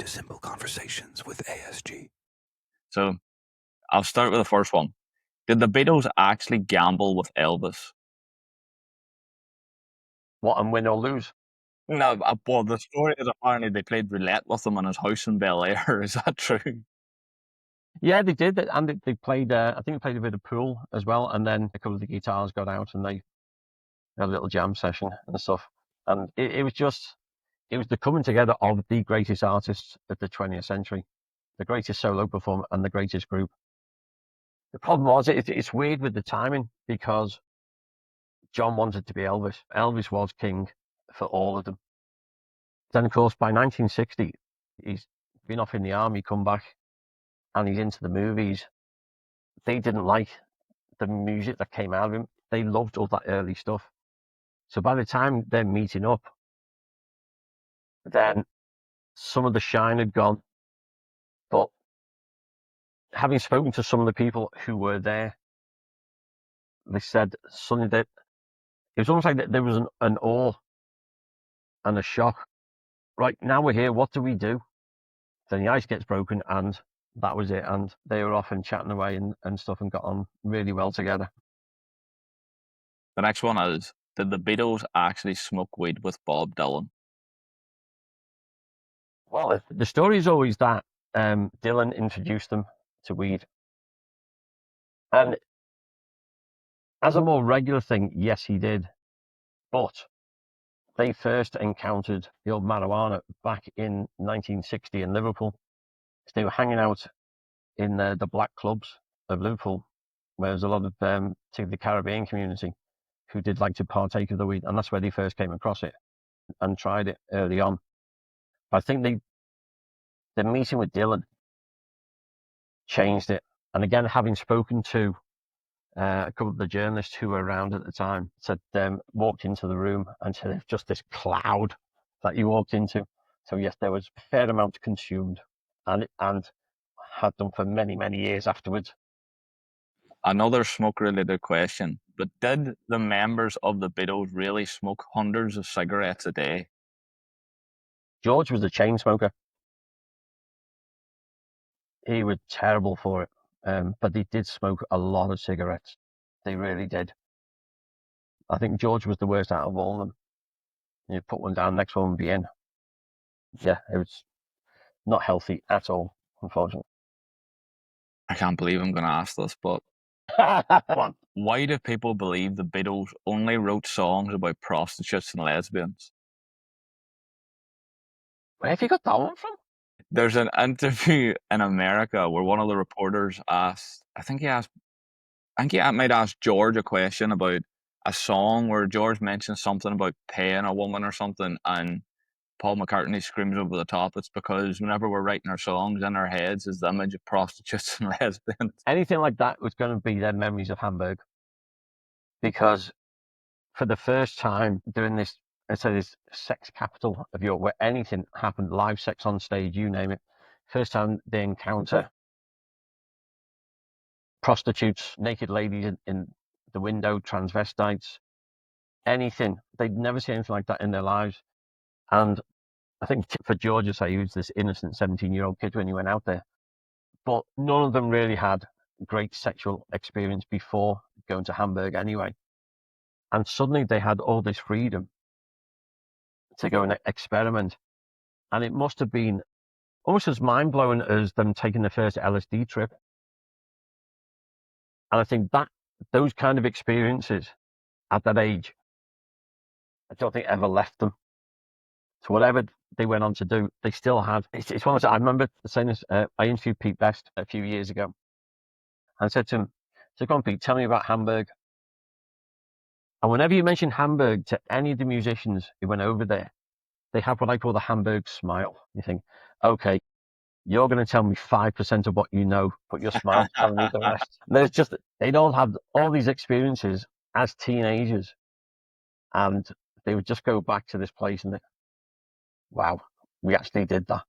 to Simple Conversations with ASG. So I'll start with the first one. Did the Beatles actually gamble with Elvis? What, and win or lose? No, well, the story is apparently they played roulette with him in his house in Bel Air. Is that true? Yeah, they did, and they played. I think they played a bit of pool as well, and then a couple of the guitars got out, and they had a little jam session and stuff. And it was the coming together of the greatest artists of the 20th century, the greatest solo performer and the greatest group. The problem was it's weird with the timing because John wanted to be Elvis. Elvis was king for all of them. Then, of course, by 1960, he's been off in the army, come back, and he's into the movies. They didn't like the music that came out of him. They loved all that early stuff. So by the time they're meeting up, then some of the shine had gone. But having spoken to some of the people who were there, they said suddenly that it was almost like that there was an awe and a shock. Right, now we're here, what do we do? Then the ice gets broken, and that was it. And they were off and chatting away and stuff and got on really well together. The next one is, did the Beatles actually smoke weed with Bob Dylan? Well, the story is always that Dylan introduced them to weed. And as a more regular thing, yes, he did. But they first encountered the old marijuana back in 1960 in Liverpool. They were hanging out in the black clubs of Liverpool, where there's a lot of the Caribbean community who did like to partake of the weed. And that's where they first came across it and tried it early on. But I think the meeting with Dylan changed it. And again, having spoken to a couple of the journalists who were around at the time, said walked into the room and said it's just this cloud that you walked into. So yes, there was a fair amount consumed, and had done for many, many years afterwards. Another smoke-related question, but did the members of the Beatles really smoke hundreds of cigarettes a day? George was a chain smoker. He was terrible for it, but he did smoke a lot of cigarettes. They really did. I think George was the worst out of all of them. You put one down, next one would be in. Yeah, it was not healthy at all, unfortunately. I can't believe I'm going to ask this, but why do people believe the Beatles only wrote songs about prostitutes and lesbians? Where have you got that one from? There's an interview in America where one of the reporters asked, I think he might ask George a question about a song where George mentions something about paying a woman or something, and Paul McCartney screams over the top, it's because whenever we're writing our songs, in our heads is the image of prostitutes and lesbians. Anything like that was going to be their memories of Hamburg. Because for the first time during this, let's say, this sex capital of Europe, where anything happened, live sex on stage, you name it, first time they encounter prostitutes, naked ladies in the window, transvestites, anything. They'd never seen anything like that in their lives. And I think for George, he was this innocent 17-year-old kid when he went out there. But none of them really had great sexual experience before going to Hamburg anyway. And suddenly they had all this freedom to go and experiment. And it must have been almost as mind-blowing as them taking the first LSD trip. And I think that those kind of experiences at that age, I don't think ever left them. So whatever they went on to do, they still had. It's one of those, I remember saying this, I interviewed Pete Best a few years ago. And I said to him, so come on, Pete, tell me about Hamburg. And whenever you mention Hamburg to any of the musicians who went over there, they have what I call the Hamburg smile. You think, okay, you're going to tell me 5% of what you know, but your smile's telling me the rest. There's just, they'd all have all these experiences as teenagers, and they would just go back to this place and wow, we actually did that.